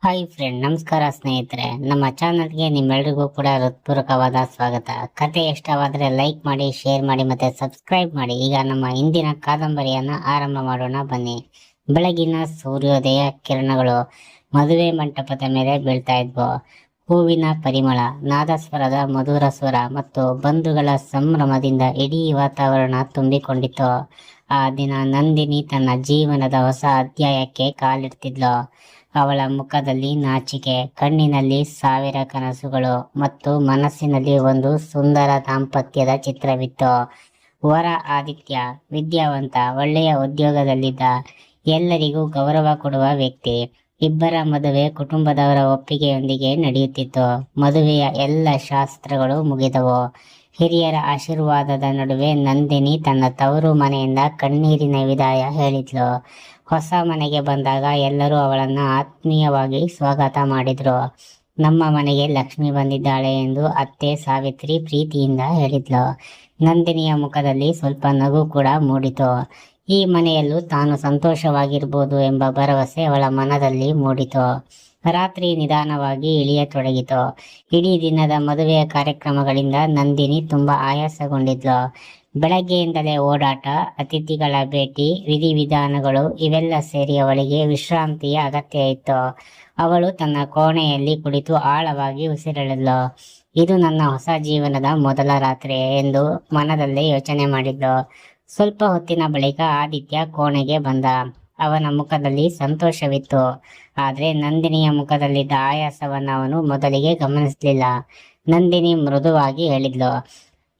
Hi friend, ನಮಸ್ಕಾರ ಸ್ನೇಹಿತರೆ. ನಮ್ಮ ಚಾನಲ್ಗೆ ನಿಮ್ಮೆಲ್ರಿಗೂ ಕೂಡ ಹೃತ್ಪೂರ್ವಕವಾದ ಸ್ವಾಗತ. ಕತೆ ಇಷ್ಟವಾದರೆ ಲೈಕ್ ಮಾಡಿ, ಶೇರ್ ಮಾಡಿ ಮತ್ತೆ ಸಬ್ಸ್ಕ್ರೈಬ್ ಮಾಡಿ. ಈಗ ನಮ್ಮ ಇಂದಿನ ಕಾದಂಬರಿಯನ್ನ ಆರಂಭ ಮಾಡೋಣ ಬನ್ನಿ. ಬೆಳಗಿನ ಸೂರ್ಯೋದಯ ಕಿರಣಗಳು ಮದುವೆ ಮಂಟಪದ ಮೇಲೆ ಬೀಳ್ತಾ ಇದ್ವು. ಹೂವಿನ ಪರಿಮಳ, ನಾದಸ್ವರದ ಮಧುರ ಸ್ವರ ಮತ್ತು ಬಂಧುಗಳ ಸಂಭ್ರಮದಿಂದ ಇಡೀ ವಾತಾವರಣ ತುಂಬಿಕೊಂಡಿತ್ತು. ಆ ದಿನ ನಂದಿನಿ ತನ್ನ ಜೀವನದ ಹೊಸ ಅಧ್ಯಾಯಕ್ಕೆ ಕಾಲಿಡ್ತಿದ್ಲು. ಅವಳ ಮುಖದಲ್ಲಿ ನಾಚಿಕೆ, ಕಣ್ಣಿನಲ್ಲಿ ಸಾವಿರ ಕನಸುಗಳು ಮತ್ತು ಮನಸ್ಸಿನಲ್ಲಿ ಒಂದು ಸುಂದರ ದಾಂಪತ್ಯದ ಚಿತ್ರವಿತ್ತು. ವರ ಆದಿತ್ಯ ವಿದ್ಯಾವಂತ, ಒಳ್ಳೆಯ ಉದ್ಯೋಗದಲ್ಲಿದ್ದ, ಎಲ್ಲರಿಗೂ ಗೌರವ ಕೊಡುವ ವ್ಯಕ್ತಿ. ಇಬ್ಬರ ಮದುವೆ ಕುಟುಂಬದವರ ಒಪ್ಪಿಗೆಯೊಂದಿಗೆ ನಡೆಯುತ್ತಿತ್ತು. ಮದುವೆಯ ಎಲ್ಲ ಶಾಸ್ತ್ರಗಳು ಮುಗಿದವು. ಹಿರಿಯರ ಆಶೀರ್ವಾದದ ನಡುವೆ ನಂದಿನಿ ತನ್ನ ತವರು ಮನೆಯಿಂದ ಕಣ್ಣೀರಿನ ವಿದಾಯ ಹೇಳಿದ್ಲು. ಹೊಸ ಮನೆಗೆ ಬಂದಾಗ ಎಲ್ಲರೂ ಅವಳನ್ನು ಆತ್ಮೀಯವಾಗಿ ಸ್ವಾಗತ ಮಾಡಿದ್ರು. ನಮ್ಮ ಮನೆಗೆ ಲಕ್ಷ್ಮಿ ಬಂದಿದ್ದಾಳೆ ಎಂದು ಅತ್ತೆ ಸಾವಿತ್ರಿ ಪ್ರೀತಿಯಿಂದ ಹೇಳಿದ್ಲು. ನಂದಿನಿಯ ಮುಖದಲ್ಲಿ ಸ್ವಲ್ಪ ನಗು ಕೂಡ ಮೂಡಿತು. ಈ ಮನೆಯಲ್ಲೂ ತಾನು ಸಂತೋಷವಾಗಿರ್ಬೋದು ಎಂಬ ಭರವಸೆ ಅವಳ ಮನದಲ್ಲಿ ಮೂಡಿತು. ರಾತ್ರಿ ನಿಧಾನವಾಗಿ ಇಳಿಯತೊಡಗಿತು. ಇಡೀ ದಿನದ ಮದುವೆಯ ಕಾರ್ಯಕ್ರಮಗಳಿಂದ ನಂದಿನಿ ತುಂಬಾ ಆಯಾಸಗೊಂಡಿದ್ಲು. ಬೆಳಗ್ಗೆಯಿಂದಲೇ ಓಡಾಟ, ಅತಿಥಿಗಳ ಭೇಟಿ, ವಿಧಿವಿಧಾನಗಳು ಇವೆಲ್ಲ ಸೇರಿ ಅವಳಿಗೆ ವಿಶ್ರಾಂತಿಯ ಅಗತ್ಯ ಇತ್ತು. ಅವಳು ತನ್ನ ಕೋಣೆಯಲ್ಲಿ ಕುಳಿತು ಆಳವಾಗಿ ಉಸಿರೆಳೆದ್ಲು. ಇದು ನನ್ನ ಹೊಸ ಜೀವನದ ಮೊದಲ ರಾತ್ರಿ ಎಂದು ಮನದಲ್ಲೇ ಯೋಚನೆ ಮಾಡಿದ್ಲು. ಸ್ವಲ್ಪ ಹೊತ್ತಿನ ಬಳಿಕ ಆದಿತ್ಯ ಕೋಣೆಗೆ ಬಂದ. ಅವನ ಮುಖದಲ್ಲಿ ಸಂತೋಷವಿತ್ತು, ಆದ್ರೆ ನಂದಿನಿಯ ಮುಖದಲ್ಲಿದ್ದ ಆಯಾಸವನ್ನು ಅವನು ಮೊದಲಿಗೆ ಗಮನಿಸಲಿಲ್ಲ. ನಂದಿನಿ ಮೃದುವಾಗಿ ಹೇಳಿದ್ಲು,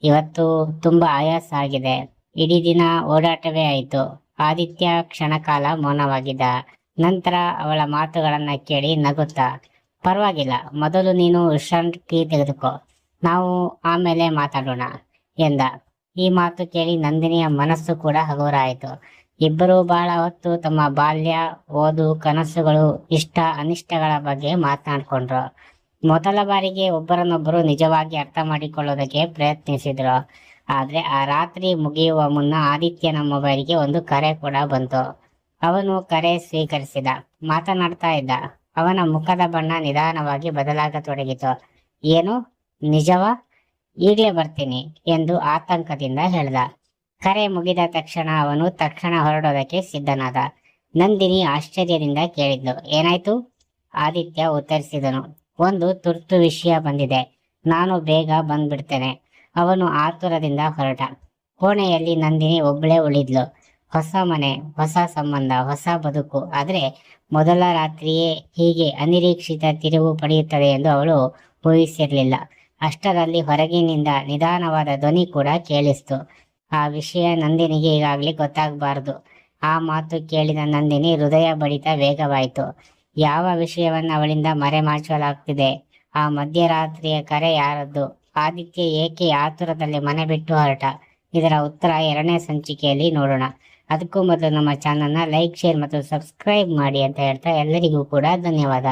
ಇವತ್ತು ತುಂಬಾ ಆಯಾಸ ಆಗಿದೆ. ಇಡೀ ದಿನ ಓಡಾಟವೇ ಆಯಿತು. ಆದಿತ್ಯ ಕ್ಷಣಕಾಲ ಮೌನವಾಗಿದ್ದ. ನಂತರ ಅವಳ ಮಾತುಗಳನ್ನ ಕೇಳಿ ನಗುತ್ತಾ, ಪರವಾಗಿಲ್ಲ, ಮೊದಲು ನೀನು ವಿಶ್ರಾಂತಿ ತೆಗೆದುಕೋ, ನಾವು ಆಮೇಲೆ ಮಾತಾಡೋಣ ಎಂದ. ಈ ಮಾತು ಕೇಳಿ ನಂದಿನಿಯ ಮನಸ್ಸು ಕೂಡ ಹಗುರ ಆಯಿತು. ಇಬ್ಬರು ಬಹಳ ಹೊತ್ತು ತಮ್ಮ ಬಾಲ್ಯ, ಓದು, ಕನಸುಗಳು, ಇಷ್ಟ ಅನಿಷ್ಟಗಳ ಬಗ್ಗೆ ಮಾತನಾಡ್ಕೊಂಡ್ರು. ಮೊದಲ ಬಾರಿಗೆ ಒಬ್ಬರನ್ನೊಬ್ಬರು ನಿಜವಾಗಿ ಅರ್ಥ ಮಾಡಿಕೊಳ್ಳೋದಕ್ಕೆ ಪ್ರಯತ್ನಿಸಿದ್ರು. ಆದ್ರೆ ಆ ರಾತ್ರಿ ಮುಗಿಯುವ ಮುನ್ನ ಆದಿತ್ಯನ ಮೊಬೈಲ್ಗೆ ಒಂದು ಕರೆ ಕೂಡ ಬಂತು. ಅವನು ಕರೆ ಸ್ವೀಕರಿಸಿದ. ಮಾತನಾಡ್ತಾ ಇದ್ದ. ಅವನ ಮುಖದ ಬಣ್ಣ ನಿಧಾನವಾಗಿ ಬದಲಾಗತೊಡಗಿತು. ಏನು, ನಿಜವಾ? ಈಗಲೇ ಬರ್ತೀನಿ ಎಂದು ಆತಂಕದಿಂದ ಹೇಳ್ದ. ಕರೆ ಮುಗಿದ ತಕ್ಷಣ ಅವನು ಹೊರಡೋದಕ್ಕೆ ಸಿದ್ಧನಾದ. ನಂದಿನಿ ಆಶ್ಚರ್ಯದಿಂದ ಕೇಳಿದ್ಲು, ಏನಾಯ್ತು? ಆದಿತ್ಯ ಉತ್ತರಿಸಿದನು, ಒಂದು ತುರ್ತು ವಿಷಯ ಬಂದಿದೆ, ನಾನು ಬೇಗ ಬಂದ್ಬಿಡ್ತೇನೆ. ಅವನು ಆತುರದಿಂದ ಹೊರಟ. ಕೋಣೆಯಲ್ಲಿ ನಂದಿನಿ ಒಬ್ಬಳೇ ಉಳಿದ್ಲು. ಹೊಸ ಮನೆ, ಹೊಸ ಸಂಬಂಧ, ಹೊಸ ಬದುಕು. ಆದ್ರೆ ಮೊದಲ ರಾತ್ರಿಯೇ ಹೀಗೆ ಅನಿರೀಕ್ಷಿತ ತಿರುವು ಪಡೆಯುತ್ತದೆ ಎಂದು ಅವಳು ಊಹಿಸಿರ್ಲಿಲ್ಲ. ಅಷ್ಟರಲ್ಲಿ ಹೊರಗಿನಿಂದ ನಿಧಾನವಾದ ಧ್ವನಿ ಕೂಡ ಕೇಳಿಸ್ತು. ಆ ವಿಷಯ ನಂದಿನಿಗೆ ಈಗಾಗಲೇ ಗೊತ್ತಾಗಬಾರದು. ಆ ಮಾತು ಕೇಳಿದ ನಂದಿನಿ ಹೃದಯ ಬಡಿತ ವೇಗವಾಯಿತು. ಯಾವ ವಿಷಯವನ್ನ ಅವಳಿಂದ ಮರೆಮಾಚಲಾಗ್ತಿದೆ? ಆ ಮಧ್ಯರಾತ್ರಿಯ ಕರೆ ಯಾರದ್ದು? ಆದಿತ್ಯ ಏಕೆ ಆತುರದಲ್ಲಿ ಮನೆ ಬಿಟ್ಟು ಹೊರಟ? ಇದರ ಉತ್ತರ 2ನೇ ಸಂಚಿಕೆಯಲ್ಲಿ ನೋಡೋಣ. ಅದಕ್ಕೂ ಮೊದಲು ನಮ್ಮ ಚಾನಲ್ನ ಲೈಕ್, ಶೇರ್ ಮತ್ತು ಸಬ್ಸ್ಕ್ರೈಬ್ ಮಾಡಿ ಅಂತ ಹೇಳ್ತಾ ಎಲ್ಲರಿಗೂ ಕೂಡ ಧನ್ಯವಾದ.